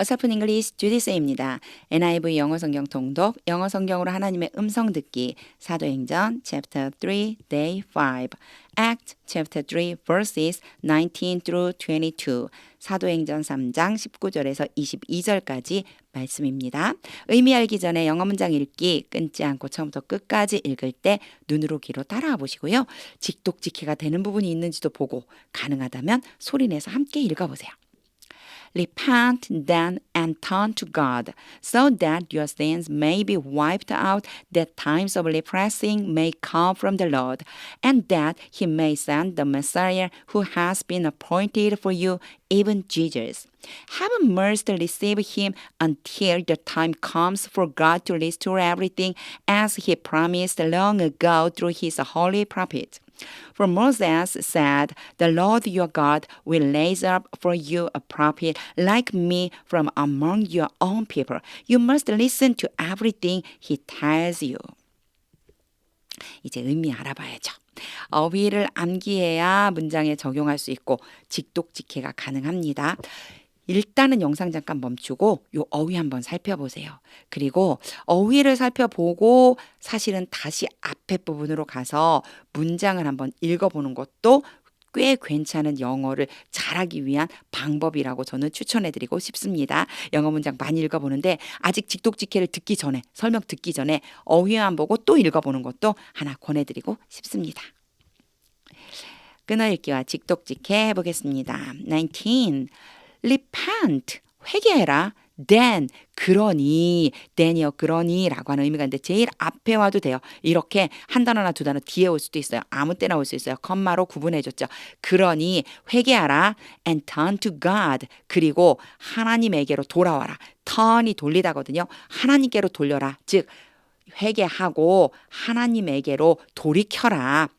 어설픈 잉글리시 주디스입니다. NIV 영어 성경 통독, 영어 성경으로 하나님의 음성 듣기, 사도행전 chapter 3, day 5, Act chapter 3, verses 19 through 22, 사도행전 3장 19절에서 22절까지 말씀입니다. 의미 알기 전에 영어 문장 읽기 끊지 않고 처음부터 끝까지 읽을 때 눈으로 귀로 따라와 보시고요. 직독직해가 되는 부분이 있는지도 보고 가능하다면 소리내서 함께 읽어보세요. Repent then and turn to God, so that your sins may be wiped out, that times of refreshing may come from the Lord, and that He may send the Messiah who has been appointed for you, even Jesus. Have mercy to receive Him until the time comes for God to restore everything as He promised long ago through His holy prophet. For Moses said, the Lord your God will raise up for you a prophet like me from among your own people. You must listen to everything he tells you. 이제 의미 알아봐야죠. 어휘를 암기해야 문장에 적용할 수 있고 직독직해가 가능합니다. 일단은 영상 잠깐 멈추고 요 어휘 한번 살펴보세요. 그리고 어휘를 살펴보고 사실은 다시 앞에 부분으로 가서 문장을 한번 읽어보는 것도 꽤 괜찮은 영어를 잘하기 위한 방법이라고 저는 추천해드리고 싶습니다. 영어 문장 많이 읽어보는데 아직 직독직해를 듣기 전에 설명 듣기 전에 어휘만 보고 또 읽어보는 것도 하나 권해드리고 싶습니다. 끊어읽기와 직독직해 해보겠습니다. 19. Repent, 회개해라. Then, 그러니, then이요, 그러니 라고 하는 의미가 있는데 제일 앞에 와도 돼요. 이렇게 한 단어나 두 단어 뒤에 올 수도 있어요. 아무 때나 올 수 있어요. 컴마로 구분해줬죠. 그러니 회개하라. And turn to God. 그리고 하나님에게로 돌아와라. turn이 돌리다거든요. 하나님께로 돌려라. 즉 회개하고 하나님에게로 돌이켜라.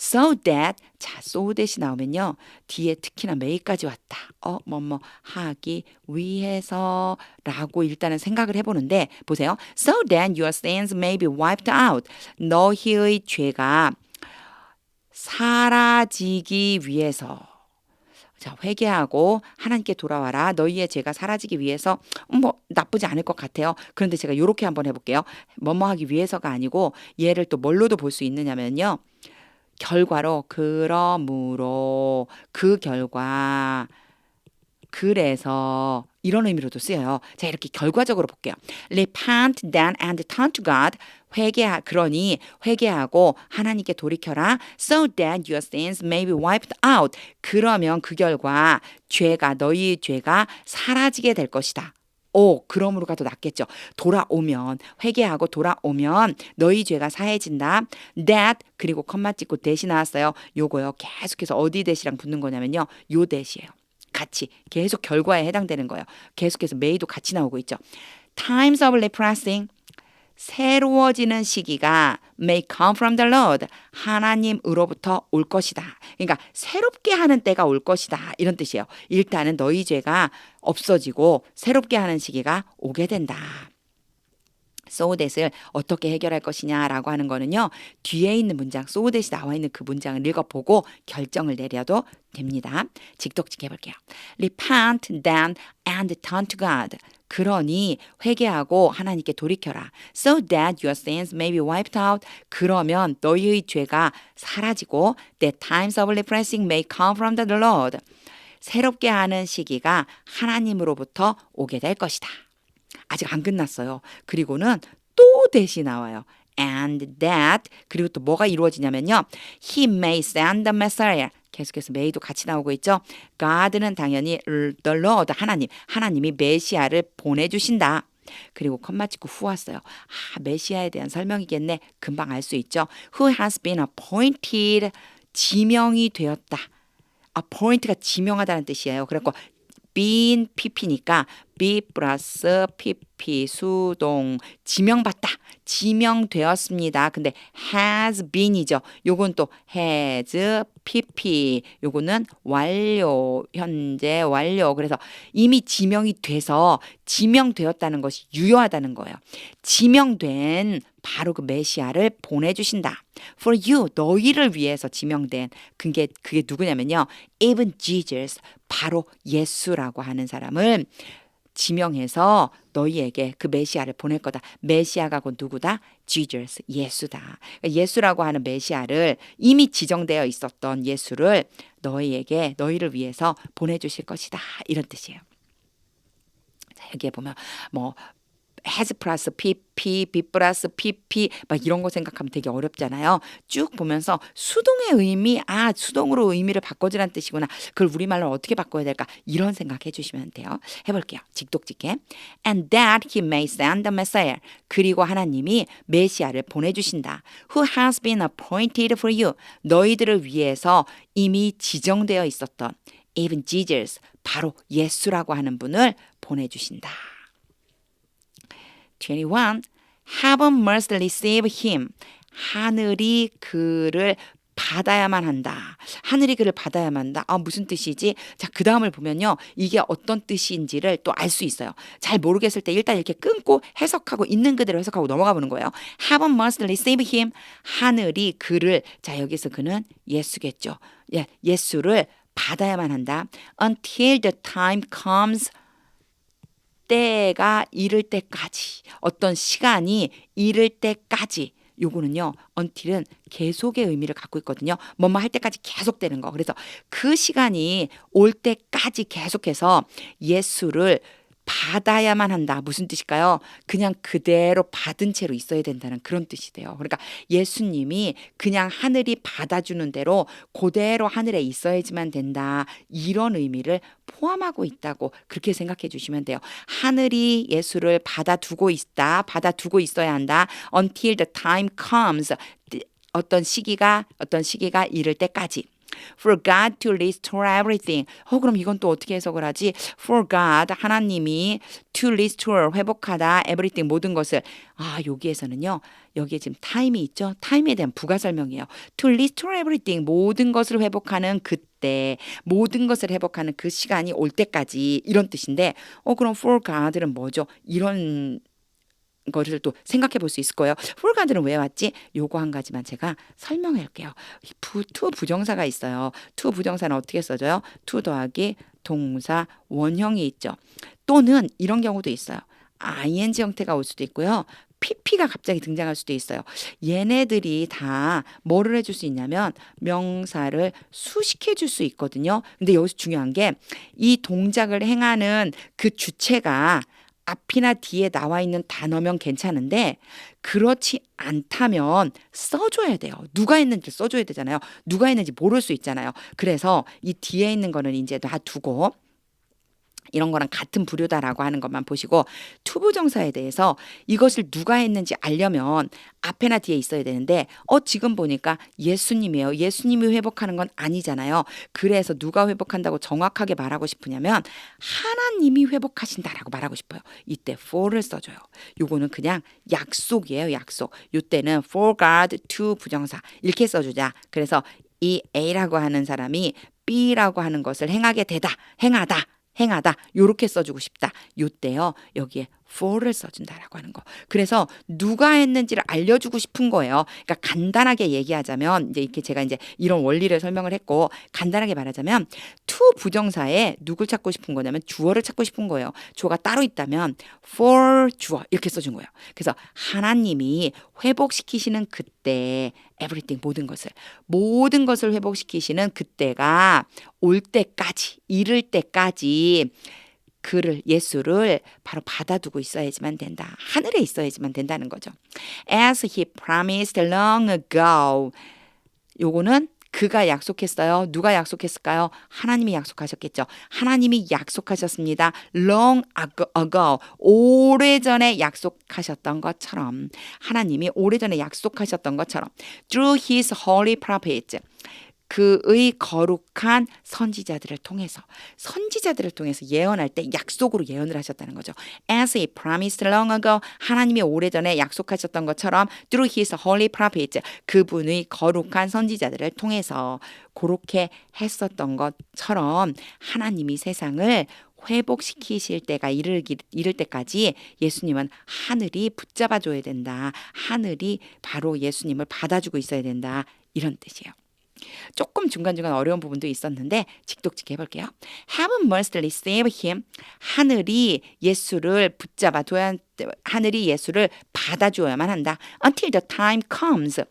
So that, 자, so that이 나오면요. 뒤에 특히나 may까지 왔다. 뭐뭐 하기 위해서 라고 일단은 생각을 해보는데 보세요. So that your sins may be wiped out. 너희의 죄가 사라지기 위해서. 자, 회개하고 하나님께 돌아와라. 너희의 죄가 사라지기 위해서 나쁘지 않을 것 같아요. 그런데 제가 이렇게 한번 해볼게요. 뭐뭐 하기 위해서가 아니고 얘를 또 뭘로도 볼 수 있느냐면요. 결과로 그러므로 그 결과 그래서 이런 의미로도 쓰여요. 자, 이렇게 결과적으로 볼게요. Repent then and turn to God. 그러니 회개하고 하나님께 돌이켜라. So that your sins may be wiped out. 그러면 그 결과 너희 죄가 사라지게 될 것이다. 그러므로가 더 낫겠죠. 돌아오면 회개하고 돌아오면 너희 죄가 사해진다. That 그리고 컴마 찍고 that이 나왔어요. 요거요. 계속해서 어디 that이랑 붙는 거냐면요. 요 that이에요. 같이 계속 결과에 해당되는 거예요. 계속해서 may도 같이 나오고 있죠. Times of refreshing 새로워지는 시기가 may come from the Lord. 하나님으로부터 올 것이다. 그러니까 새롭게 하는 때가 올 것이다. 이런 뜻이에요. 일단은 너희 죄가 없어지고 새롭게 하는 시기가 오게 된다. So that을 어떻게 해결할 것이냐라고 하는 거는요. 뒤에 있는 문장, so that이 나와 있는 그 문장을 읽어보고 결정을 내려도 됩니다. 직독직 해볼게요. Repent then and turn to God. 그러니 회개하고 하나님께 돌이켜라. So that your sins may be wiped out. 그러면 너희의 죄가 사라지고 that times of refreshing may come from the Lord. 새롭게 하는 시기가 하나님으로부터 오게 될 것이다. 아직 안 끝났어요. 그리고는 또 that이 나와요. And that 그리고 또 뭐가 이루어지냐면요. He may send the Messiah. 계속해서 may도 같이 나오고 있죠. God는 당연히 the Lord 하나님이 메시아를 보내주신다. 그리고 컴마 찍고 후 왔어요. 메시아에 대한 설명이겠네. 금방 알 수 있죠. Who has been appointed 지명이 되었다. appoint가 지명하다는 뜻이에요. 그래서 been pp니까 be 플러스 pp 수동 지명받다. 지명되었습니다. 근데 has been이죠. 요건 또 has pp 요거는 완료 현재 완료. 그래서 이미 지명이 돼서 지명되었다는 것이 유효하다는 거예요. 지명된 바로 그 메시아를 보내주신다. For you 너희를 위해서 지명된 그게 누구냐면요. Even Jesus 바로 예수라고 하는 사람을 지명해서 너희에게 그 메시아를 보낼 거다. 메시아가 곧 누구다? Jesus, 예수다. 그러니까 예수라고 하는 메시아를 이미 지정되어 있었던 예수를 너희에게 너희를 위해서 보내주실 것이다. 이런 뜻이에요. 자, 여기에 보면 뭐 has 플러스 pp, be 플러스 pp 막 이런 거 생각하면 되게 어렵잖아요. 쭉 보면서 수동의 의미, 수동으로 의미를 바꿔주라는 뜻이구나. 그걸 우리말로 어떻게 바꿔야 될까? 이런 생각해 주시면 돼요. 해볼게요. 직독직해. And that he may send the Messiah. 그리고 하나님이 메시아를 보내주신다. Who has been appointed for you. 너희들을 위해서 이미 지정되어 있었던 even Jesus, 바로 예수라고 하는 분을 보내주신다. 21. Heaven must receive him. 하늘이 그를 받아야만 한다. 하늘이 그를 받아야만 한다. 무슨 뜻이지? 자, 그 다음을 보면요. 이게 어떤 뜻인지를 또 알 수 있어요. 잘 모르겠을 때 일단 이렇게 끊고 해석하고 있는 그대로 해석하고 넘어가 보는 거예요. Heaven must receive him. 하늘이 그를, 자, 여기서 그는 예수겠죠. 예, 예수를 받아야만 한다. Until the time comes. 때가 이를 때까지, 어떤 시간이 이를 때까지. 요거는요, until은 계속의 의미를 갖고 있거든요. 뭐뭐 할 때까지 계속되는 거. 그래서 그 시간이 올 때까지 계속해서 예수를 받아야만 한다. 무슨 뜻일까요? 그냥 그대로 받은 채로 있어야 된다는 그런 뜻이 돼요. 그러니까 예수님이 그냥 하늘이 받아주는 대로 그대로 하늘에 있어야지만 된다. 이런 의미를 포함하고 있다고 그렇게 생각해 주시면 돼요. 하늘이 예수를 받아두고 있다. 받아두고 있어야 한다. Until the time comes. 어떤 시기가 이를 때까지. For God to restore everything. 그럼 이건 또 어떻게 해석을 하지? For God, 하나님이 to restore, 회복하다, everything, 모든 것을. 여기에서는요. 여기에 지금 time이 있죠? time에 대한 부가 설명이에요. To restore everything, 모든 것을 회복하는 그때, 모든 것을 회복하는 그 시간이 올 때까지 이런 뜻인데 그럼 for God는 뭐죠? 이런 거를 또 생각해 볼 수 있을 거예요. for God는 왜 왔지? 요거 한 가지만 제가 설명해 볼게요. to 부정사가 있어요. to 부정사는 어떻게 써져요? to 더하기 동사 원형이 있죠. 또는 이런 경우도 있어요. ing 형태가 올 수도 있고요. pp가 갑자기 등장할 수도 있어요. 얘네들이 다 뭐를 해줄 수 있냐면 명사를 수식해 줄 수 있거든요. 근데 여기서 중요한 게 이 동작을 행하는 그 주체가 앞이나 뒤에 나와 있는 단어면 괜찮은데 그렇지 않다면 써줘야 돼요. 누가 했는지 써줘야 되잖아요. 누가 했는지 모를 수 있잖아요. 그래서 이 뒤에 있는 거는 이제 놔두고 이런 거랑 같은 부류다라고 하는 것만 보시고 투부정사에 대해서 이것을 누가 했는지 알려면 앞에나 뒤에 있어야 되는데 지금 보니까 예수님이에요. 예수님이 회복하는 건 아니잖아요. 그래서 누가 회복한다고 정확하게 말하고 싶으냐면 하나님이 회복하신다라고 말하고 싶어요. 이때 for를 써줘요. 요거는 그냥 약속이에요. 약속. 이때는 for God to 부정사 이렇게 써주자. 그래서 이 A라고 하는 사람이 B라고 하는 것을 행하게 되다. 행하다 요렇게 써주고 싶다. 요때요 여기에 for를 써준다라고 하는 거. 그래서 누가 했는지를 알려주고 싶은 거예요. 그러니까 간단하게 얘기하자면 이제 이렇게 제가 이제 이런 원리를 설명을 했고 간단하게 말하자면 to 부정사에 누굴 찾고 싶은 거냐면 주어를 찾고 싶은 거예요. 주어가 따로 있다면 for 주어 이렇게 써준 거예요. 그래서 하나님이 회복시키시는 그때 everything 모든 것을 회복시키시는 그때가 올 때까지 이를 때까지 그를 예수를 바로 받아두고 있어야지만 된다. 하늘에 있어야지만 된다는 거죠. As he promised long ago. 요거는 그가 약속했어요. 누가 약속했을까요? 하나님이 약속하셨겠죠. 하나님이 약속하셨습니다. long ago. 오래전에 약속하셨던 것처럼 하나님이 오래전에 약속하셨던 것처럼 through his holy prophets. 그의 거룩한 선지자들을 통해서 예언할 때 약속으로 예언을 하셨다는 거죠. As he promised long ago, 하나님이 오래전에 약속하셨던 것처럼 through his holy prophets, 그분의 거룩한 선지자들을 통해서 그렇게 했었던 것처럼 하나님이 세상을 회복시키실 때가 이를 때까지 예수님은 하늘이 붙잡아줘야 된다. 하늘이 바로 예수님을 받아주고 있어야 된다. 이런 뜻이에요. 조금 중간중간 어려운 부분도 있었는데 직독직 해볼게요. Heaven must receive him. 하늘이 예수를 하늘이 예수를 받아주어야만 한다. Until the time comes.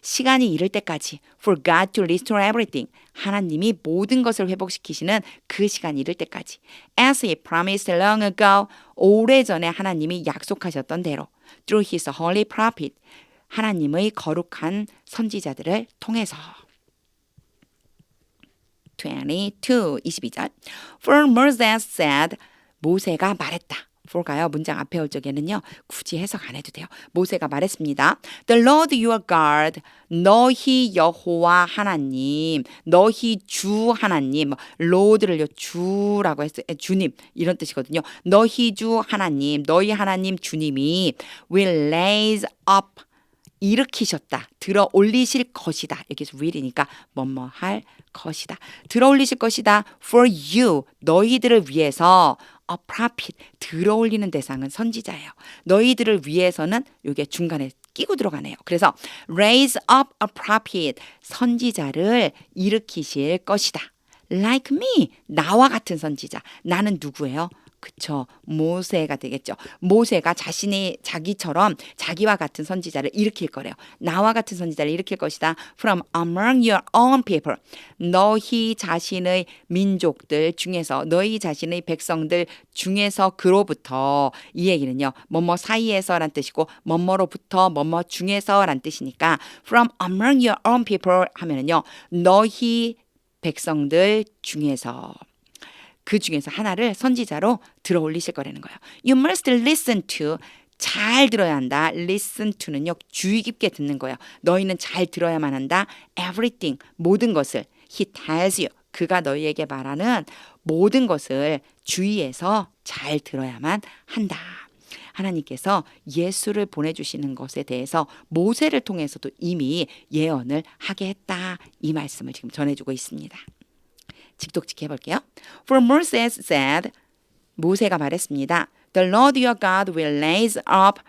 시간이 이를 때까지 for God to restore everything. 하나님이 모든 것을 회복시키시는 그 시간이 이를 때까지. As he promised long ago. 오래전에 하나님이 약속하셨던 대로 through his holy prophet. 하나님의 거룩한 선지자들을 통해서. 22절. For Moses said. 모세가 말했다. for가요. 문장 앞에 올 적에는요. 굳이 해석 안 해도 돼요. 모세가 말했습니다. The Lord your God. 너희 여호와 하나님. 너희 주 하나님. Lord를요. 주라고 했어요. 주님. 이런 뜻이거든요. 너희 주 하나님. 너희 하나님 주님이 will raise up. 일으키셨다. 들어 올리실 것이다. 여기서 will이니까 뭐뭐 할 것이다. 들어 올리실 것이다. For you. 너희들을 위해서 a prophet. 들어 올리는 대상은 선지자예요. 너희들을 위해서는 이게 중간에 끼고 들어가네요. 그래서 raise up a prophet. 선지자를 일으키실 것이다. Like me. 나와 같은 선지자. 나는 누구예요? 그쵸. 모세가 되겠죠. 모세가 자기처럼 자기와 같은 선지자를 일으킬 거래요. 나와 같은 선지자를 일으킬 것이다. From among your own people. 너희 자신의 민족들 중에서 너희 자신의 백성들 중에서 그로부터 이 얘기는요. 뭐뭐 사이에서란 뜻이고 뭐뭐로부터 뭐뭐 중에서란 뜻이니까 From among your own people 하면은요. 너희 백성들 중에서 그 중에서 하나를 선지자로 들어 올리실 거라는 거예요. You must listen to. 잘 들어야 한다. Listen to는요. 주의 깊게 듣는 거예요. 너희는 잘 들어야만 한다. Everything. 모든 것을. He tells you. 그가 너희에게 말하는 모든 것을 주의해서 잘 들어야만 한다. 하나님께서 예수를 보내주시는 것에 대해서 모세를 통해서도 이미 예언을 하게 했다. 이 말씀을 지금 전해주고 있습니다. 직독직 해볼게요. For Moses said, 모세가 말했습니다. The Lord your God will raise up.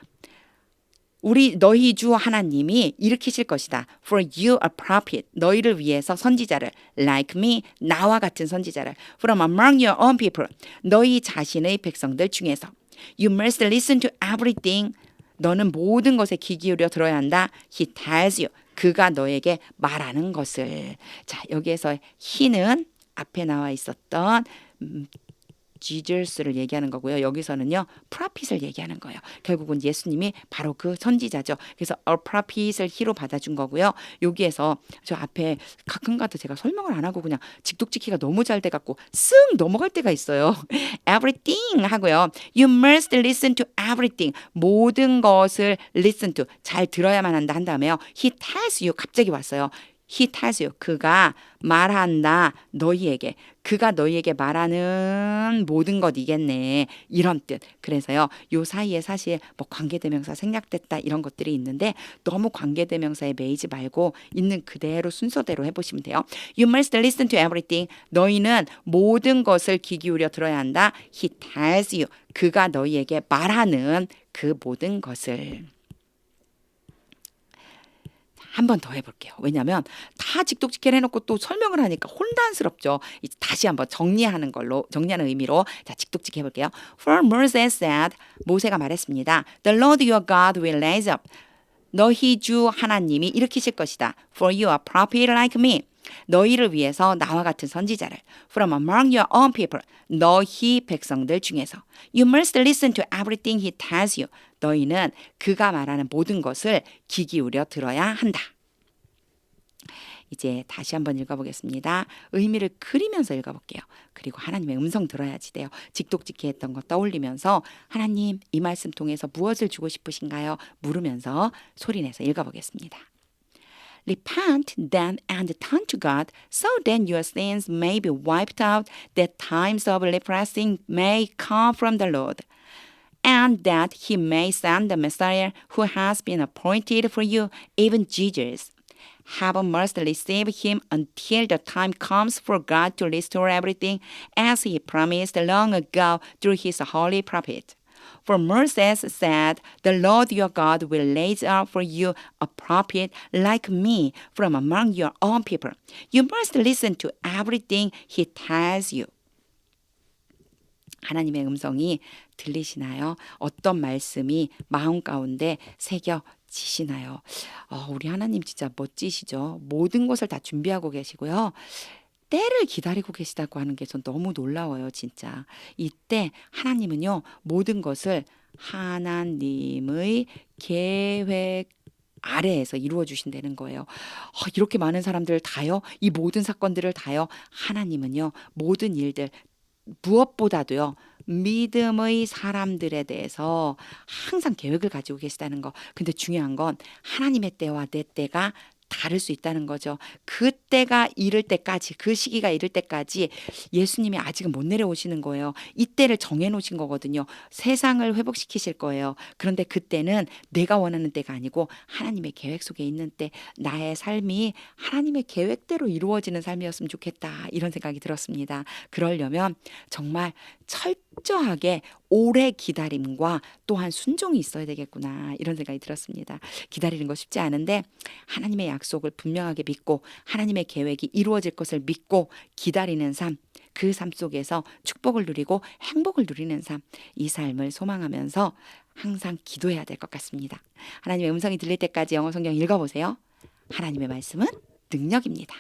너희 주 하나님이 일으키실 것이다. For you a prophet. 너희를 위해서 선지자를. Like me. 나와 같은 선지자를. From among your own people. 너희 자신의 백성들 중에서. You must listen to everything. 너는 모든 것에 귀 기울여 들어야 한다. He tells you. 그가 너에게 말하는 것을. 자, 여기에서 he는 앞에 나와 있었던 지저스를 얘기하는 거고요. 여기서는요. 프로핏을 얘기하는 거예요. 결국은 예수님이 바로 그 선지자죠. 그래서 a prophet을 he로 받아준 거고요. 여기에서 저 앞에 가끔가다 제가 설명을 안 하고 그냥 직독직기가 너무 잘 돼갖고 쓱 넘어갈 때가 있어요. everything 하고요. You must listen to everything. 모든 것을 listen to. 잘 들어야만 한다 한 다음에요. He tells you. 갑자기 왔어요. He tells you. 그가 말한다. 너희에게. 그가 너희에게 말하는 모든 것이겠네. 이런 뜻. 그래서요. 요 사이에 사실 뭐 관계대명사 생략됐다 이런 것들이 있는데 너무 관계대명사에 매이지 말고 있는 그대로 순서대로 해보시면 돼요. You must listen to everything. 너희는 모든 것을 귀 기울여 들어야 한다. He tells you. 그가 너희에게 말하는 그 모든 것을. 한 번 더 해볼게요. 왜냐하면 다 직독직해를 해놓고 또 설명을 하니까 혼란스럽죠. 다시 한번 정리하는 의미로 자 직독직해 해볼게요. For Moses said, 모세가 말했습니다. The Lord your God will raise up. 너희 주 하나님이 일으키실 것이다. For you a prophet like me. 너희를 위해서 나와 같은 선지자를. From among your own people. 너희 백성들 중에서. You must listen to everything he tells you. 너희는 그가 말하는 모든 것을 귀 기울여 들어야 한다. 이제 다시 한번 읽어보겠습니다. 의미를 그리면서 읽어볼게요. 그리고 하나님의 음성 들어야지 돼요. 직독직해 했던 거 떠올리면서 하나님 이 말씀 통해서 무엇을 주고 싶으신가요? 물으면서 소리내서 읽어보겠습니다. Repent then and turn to God so that your sins may be wiped out, that times of refreshing may come from the Lord, and that he may send the Messiah who has been appointed for you, even Jesus. Heaven must receive him until the time comes for God to restore everything as he promised long ago through his holy prophet. For Moses said, The Lord your God will raise up for you a prophet like me from among your own people. You must listen to everything he tells you. 하나님의 음성이 들리시나요? 어떤 말씀이 마음 가운데 새겨지시나요? 우리 하나님 진짜 멋지시죠? 모든 것을 다 준비하고 계시고요. 때를 기다리고 계시다고 하는 게 전 너무 놀라워요, 진짜. 이때 하나님은요, 모든 것을 하나님의 계획 아래에서 이루어 주신다는 거예요. 이렇게 많은 사람들을 다요, 이 모든 사건들을 다요, 하나님은요, 모든 일들, 무엇보다도요, 믿음의 사람들에 대해서 항상 계획을 가지고 계시다는 거. 근데 중요한 건 하나님의 때와 내 때가 다를 수 있다는 거죠. 그 때가 이를 때까지, 그 시기가 이를 때까지 예수님이 아직은 못 내려오시는 거예요. 이 때를 정해놓으신 거거든요. 세상을 회복시키실 거예요. 그런데 그때는 내가 원하는 때가 아니고 하나님의 계획 속에 있는 때, 나의 삶이 하나님의 계획대로 이루어지는 삶이었으면 좋겠다, 이런 생각이 들었습니다. 그러려면 정말 철저하게 오래 기다림과 또한 순종이 있어야 되겠구나, 이런 생각이 들었습니다. 기다리는 거 쉽지 않은데 하나님의 약속을 분명하게 믿고 하나님의 계획이 이루어질 것을 믿고 기다리는 삶, 그 삶 속에서 축복을 누리고 행복을 누리는 삶, 이 삶을 소망하면서 항상 기도해야 될 것 같습니다. 하나님의 음성이 들릴 때까지 영어 성경 읽어보세요. 하나님의 말씀은 능력입니다.